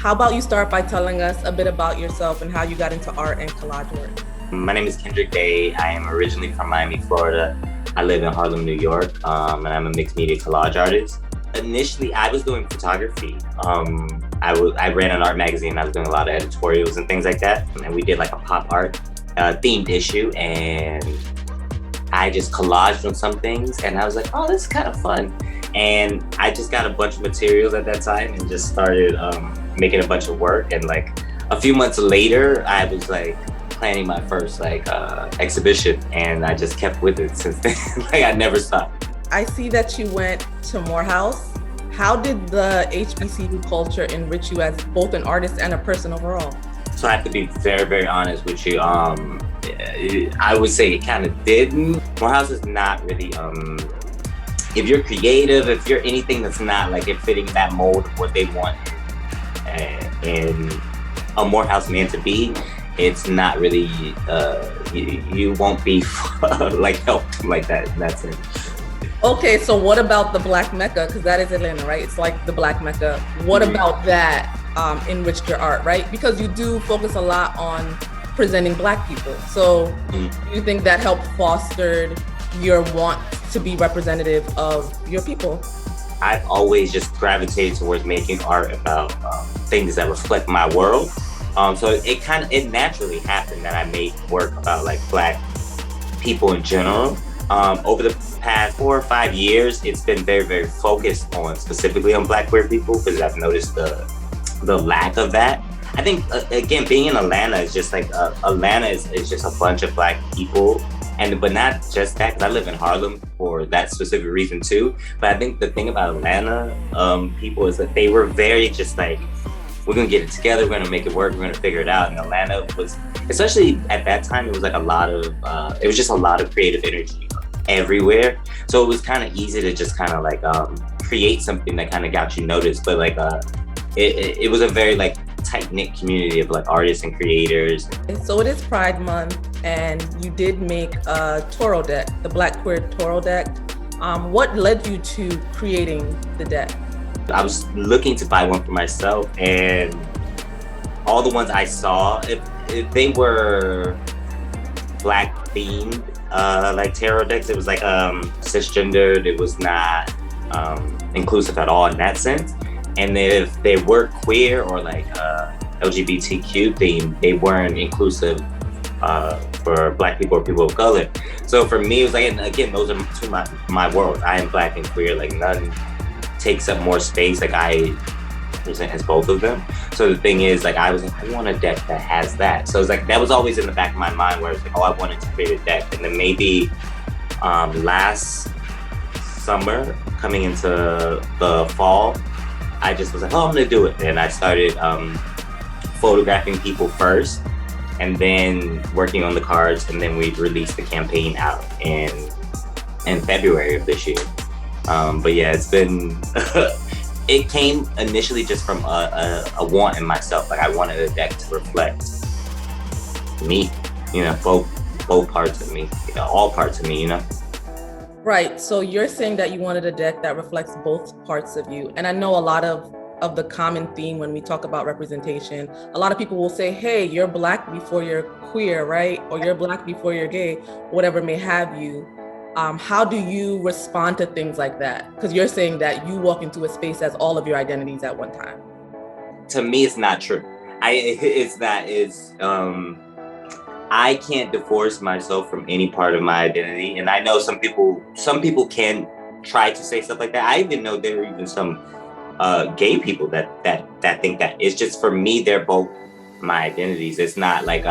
How about you start by telling us a bit about yourself and how you got into art and collage work? My name is Kendrick Daye. I am originally from Miami, Florida. I live in Harlem, New York, and I'm a mixed media collage artist. Initially, I was doing photography. I ran an art magazine. I was doing a lot of editorials and things like that. And we did like a pop art themed issue, and I just collaged on some things, and I was like, oh, this is kind of fun. And I just got a bunch of materials at that time and just started making a bunch of work. And like a few months later, I was like planning my first exhibition, and I just kept with it since then. Like I never stopped. I see that you went to Morehouse. How did the HBCU culture enrich you as both an artist and a person overall? So I have to be very, very honest with you. I would say it kind of didn't. Morehouse is not really, if you're creative, if you're anything that's not like it fitting that mold of what they want in a Morehouse man to be, it's not really, you won't be like helped like that in that sense. Okay, so what about the Black Mecca? Because that is Atlanta, right? It's like the Black Mecca. What about that enriched your art, right? Because you do focus a lot on presenting Black people. So do you think that helped foster your want to be representative of your people? I've always just gravitated towards making art about things that reflect my world. So it naturally happened that I made work about like Black people in general. Over the past 4 or 5 years, it's been very, very focused on specifically on Black queer people because I've noticed the lack of that. I think, again, being in Atlanta is just like, Atlanta is just a bunch of Black people. But not just that, because I live in Harlem for that specific reason too. But I think the thing about Atlanta people is that they were very just like, we're gonna get it together, we're gonna make it work, we're gonna figure it out. And Atlanta was, especially at that time, it was like it was just a lot of creative energy everywhere. So it was kind of easy to just kind of like create something that kind of got you noticed. But like it was a very like tight-knit community of like artists and creators. So it is Pride Month, and you did make a Toro deck, the Black Queer Toro deck. What led you to creating the deck? I was looking to buy one for myself, and all the ones I saw, if they were Black themed, like tarot decks, it was like cisgendered, it was not inclusive at all in that sense. And if they were queer or like LGBTQ themed, they weren't inclusive for Black people or people of color. So for me, it was like, and again, those are two my worlds. I am Black and queer, like none takes up more space. Like I present as both of them. So the thing is, like I was like, I want a deck that has that. So it's like, that was always in the back of my mind where it's like, oh, I wanted to create a deck. And then maybe last summer, coming into the fall, I just was like, oh, I'm gonna do it. And I started photographing people first, and then working on the cards, and then we released the campaign out in February of this year. But yeah, it's been, it came initially just from a want in myself. Like I wanted a deck to reflect me, you know, both parts of me, you know, all parts of me, you know? Right, so you're saying that you wanted a deck that reflects both parts of you. And I know a lot of the common theme when we talk about representation, a lot of people will say, hey, you're Black before you're queer, right? Or you're Black before you're gay, whatever may have you. How do you respond to things like that? Because you're saying that you walk into a space as all of your identities at one time. To me, it's not true. I can't divorce myself from any part of my identity. And I know some people can try to say stuff like that. I even know there are even some gay people that think that. It's just, for me, they're both my identities. It's not like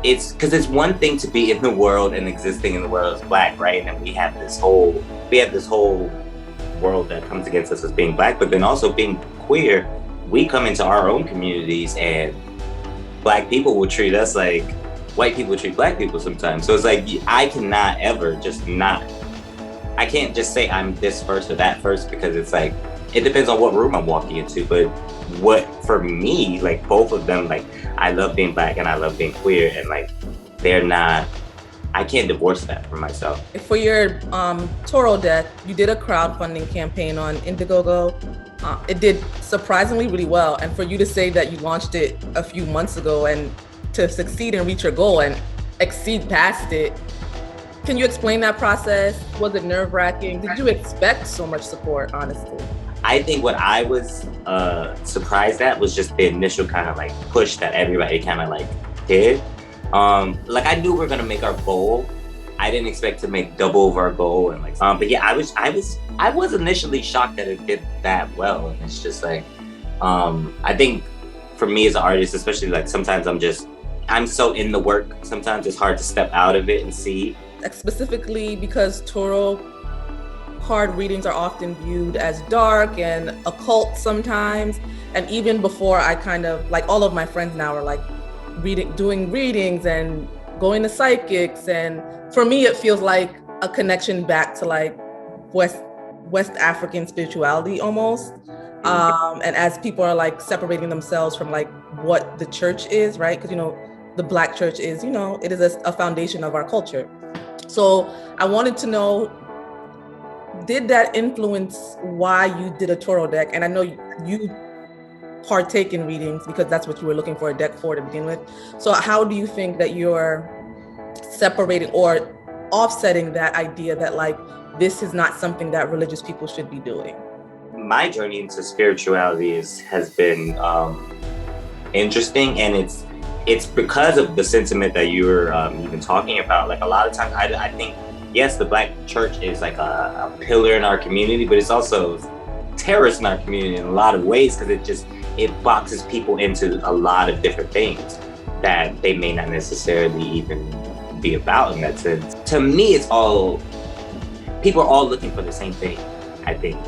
it's because it's one thing to be in the world and existing in the world as Black, right? And we have this whole world that comes against us as being Black, but then also being queer, we come into our own communities and Black people will treat us like white people treat Black people sometimes. So it's like, I cannot ever I can't just say I'm this first or that first, because it's like, it depends on what room I'm walking into. But for me, like both of them, like I love being Black and I love being queer, and like I can't divorce that from myself. For your Toro deck, you did a crowdfunding campaign on Indiegogo. It did surprisingly really well. And for you to say that you launched it a few months ago and to succeed and reach your goal and exceed past it, can you explain that process? Was it nerve-wracking? Did you expect so much support, honestly? I think what I was surprised at was just the initial kind of like push that everybody kind of like did. Like I knew we were gonna make our goal. I didn't expect to make double over our goal, and like, but yeah, I was initially shocked that it did that well. And it's just like, I think for me as an artist, especially like sometimes I'm so in the work. Sometimes it's hard to step out of it and see. Specifically because tarot card readings are often viewed as dark and occult sometimes. And even before I kind of like all of my friends now are like doing readings and going to psychics, and for me it feels like a connection back to like West African spirituality almost. And as people are like separating themselves from like what the church is, right? Because the Black church is, it is a foundation of our culture. So I wanted to know, did that influence why you did a tarot deck? And I know you partake in readings because that's what you were looking for a deck for to begin with. So how do you think that you're separating or offsetting that idea that like this is not something that religious people should be doing? My journey into spirituality has been interesting, and it's because of the sentiment that you were even talking about. Like a lot of times I think, yes, the Black church is like a pillar in our community, but it's also terrorist in our community in a lot of ways, because it boxes people into a lot of different things that they may not necessarily even be about in that sense. To me, people are all looking for the same thing, I think.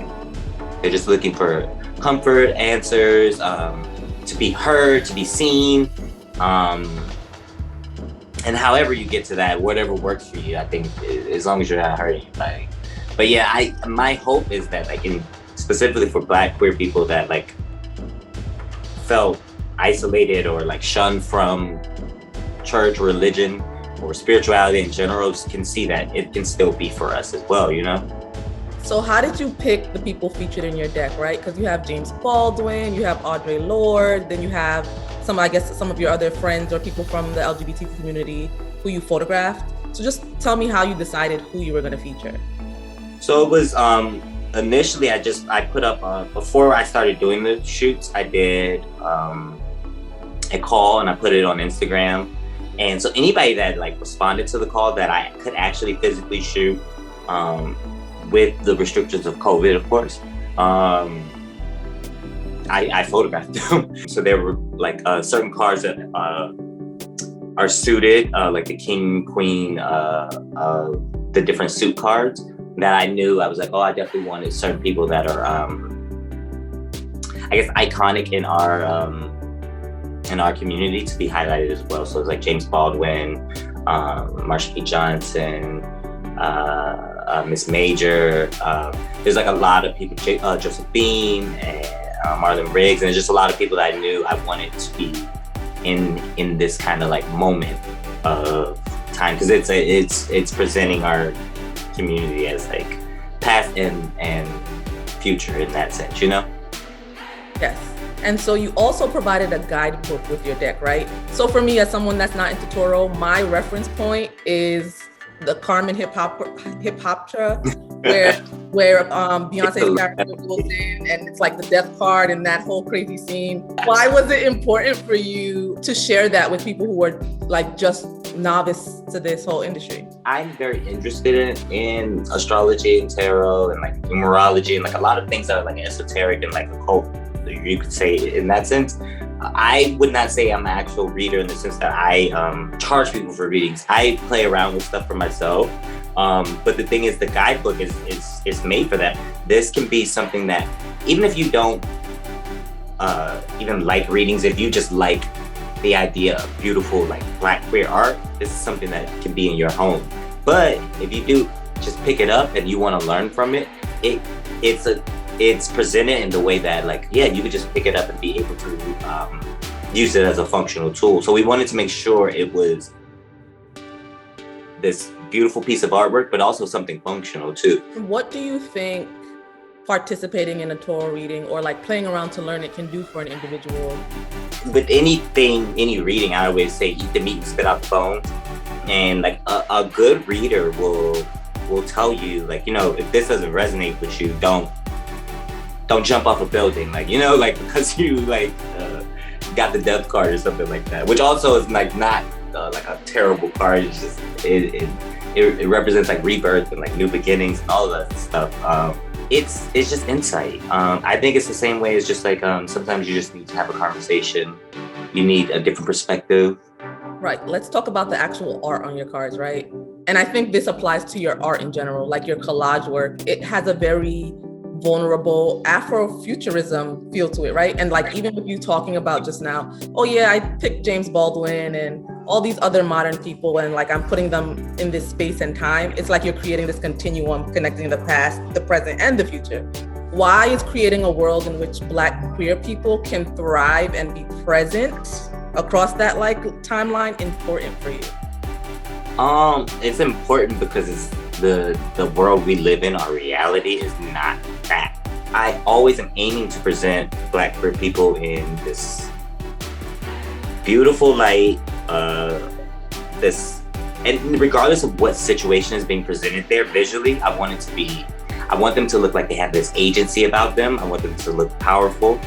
They're just looking for comfort, answers, to be heard, to be seen. And however you get to that, whatever works for you, I think, as long as you're not hurting anybody. But yeah, my hope is that like specifically for Black queer people that like felt isolated or like shunned from church, religion, or spirituality in general, can see that it can still be for us as well, So how did you pick the people featured in your deck, right? Because you have James Baldwin, you have Audre Lorde, then you have some of your other friends or people from the LGBT community who you photographed. So just tell me how you decided who you were going to feature. So it was initially I put up before I started doing the shoots, I did a call and I put it on Instagram. And so anybody that like responded to the call that I could actually physically shoot, with the restrictions of COVID, of course, I photographed them. So there were like certain cards that are suited, like the king, queen, the different suit cards that I knew. I was like, oh, I definitely wanted certain people that are, I guess, iconic in our community to be highlighted as well. So it's like James Baldwin, Marsha P. Johnson, Miss Major. There's like a lot of people, Josephine and Marlon Riggs, and there's just a lot of people that I knew I wanted to be in this kind of like moment of time, because it's presenting our community as like past and future in that sense, Yes. And so you also provided a guidebook with your deck, right? So for me, as someone that's not into tarot, my reference point is the Carmen Hip Hoptra, where Beyonce's character goes in and it's like the death card and that whole crazy scene. Why was it important for you to share that with people who are like just novice to this whole industry? I'm very interested in astrology and tarot and like numerology and like a lot of things that are like esoteric and like occult, you could say, in that sense. I would not say I'm an actual reader in the sense that I charge people for readings. I play around with stuff for myself. But the thing is, the guidebook is made for that. This can be something that, even if you don't even like readings, if you just like the idea of beautiful like Black queer art, this is something that can be in your home. But if you do just pick it up and you want to learn from it, it's presented in the way that like, yeah, you could just pick it up and be able to use it as a functional tool. So we wanted to make sure it was this beautiful piece of artwork, but also something functional too. What do you think participating in a Torah reading or like playing around to learn it can do for an individual? With anything, any reading, I always say eat the meat and spit out the bones. And like a good reader will tell you, like, you know, if this doesn't resonate with you, don't jump off a building, like, you know, like, because you like got the death card or something like that, which also is like not like a terrible card. It's just it represents like rebirth and like new beginnings and all that stuff. It's just insight. I think it's the same way as just like sometimes you just need to have a conversation. You need a different perspective. Right. Let's talk about the actual art on your cards, right? And I think this applies to your art in general, like your collage work. It has a very vulnerable Afrofuturism feel to it, right? And like even with you talking about just now, oh yeah, I picked James Baldwin and all these other modern people and like I'm putting them in this space and time. It's like you're creating this continuum connecting the past, the present, and the future. Why is creating a world in which Black queer people can thrive and be present across that like timeline important for you? It's important because it's the world we live in, our reality is not that. I always am aiming to present Black queer people in this beautiful light, and regardless of what situation is being presented there visually, I want them to look like they have this agency about them. I want them to look powerful.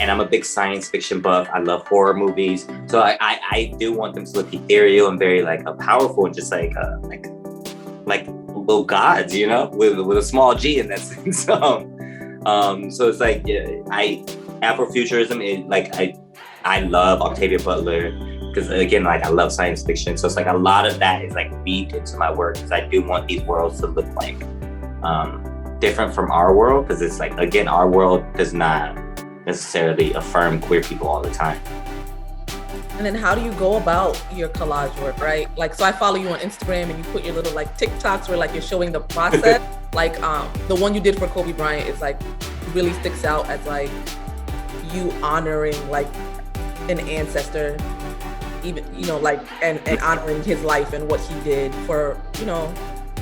And I'm a big science fiction buff. I love horror movies. So I do want them to look ethereal and very like powerful and just like little gods, you know, with a small G in that sense. So it's like, yeah, Afrofuturism is like, I love Octavia Butler because again, like I love science fiction. So it's like a lot of that is like weaved into my work because I do want these worlds to look like different from our world, because it's like, again, our world does not necessarily affirm queer people all the time. And then how do you go about your collage work, right? Like, so I follow you on Instagram and you put your little like TikToks where like you're showing the process. Like the one you did for Kobe Bryant is like really sticks out as like you honoring like an ancestor, even, you know, like and honoring his life and what he did for, you know,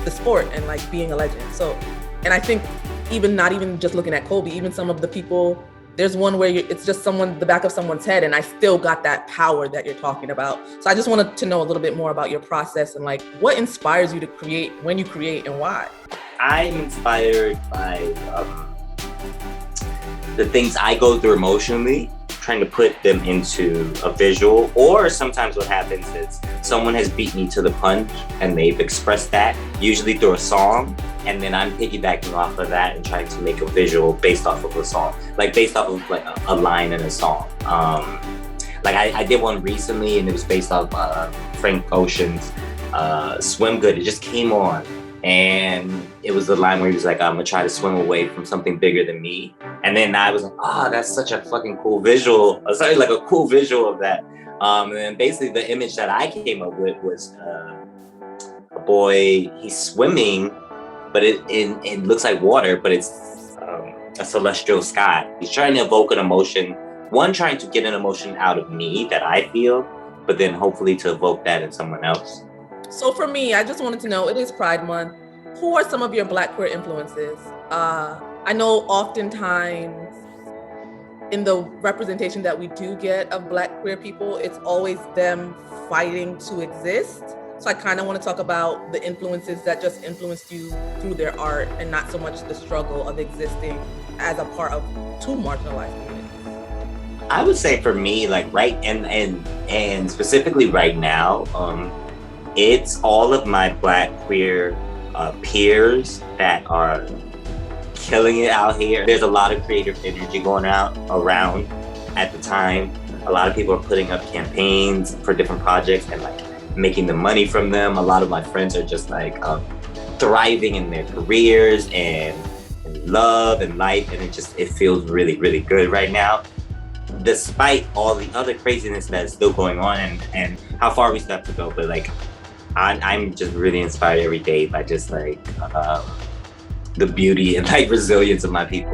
the sport and like being a legend. So, and I think even not even just looking at Kobe, even some of the people, there's one where it's just the back of someone's head, and I still got that power that you're talking about. So I just wanted to know a little bit more about your process and like what inspires you to create when you create and why. I'm inspired by the things I go through emotionally, trying to put them into a visual, or sometimes what happens is someone has beat me to the punch and they've expressed that, usually through a song, and then I'm piggybacking off of that and trying to make a visual based off of a song, like based off of like a line in a song. Like I did one recently and it was based off Frank Ocean's Swim Good. It just came on and it was the line where he was like, I'm gonna try to swim away from something bigger than me. And then I was like, oh, that's such a fucking cool visual. Sorry, like a cool visual of that. And then basically the image that I came up with was a boy, he's swimming, but it looks like water, but it's a celestial sky. He's trying to evoke an emotion, one, trying to get an emotion out of me that I feel, but then hopefully to evoke that in someone else. So for me, I just wanted to know, it is Pride Month. Who are some of your Black queer influences? I know oftentimes in the representation that we do get of Black queer people, it's always them fighting to exist. So I kind of want to talk about the influences that just influenced you through their art and not so much the struggle of existing as a part of two marginalized communities. I would say for me, like right and specifically right now, it's all of my Black queer peers that are killing it out here. There's a lot of creative energy going around at the time. A lot of people are putting up campaigns for different projects and like making the money from them. A lot of my friends are just like thriving in their careers and love and life, and it feels really, really good right now, despite all the other craziness that's still going on and how far we still have to go. But like I'm just really inspired every day by just like the beauty and like resilience of my people.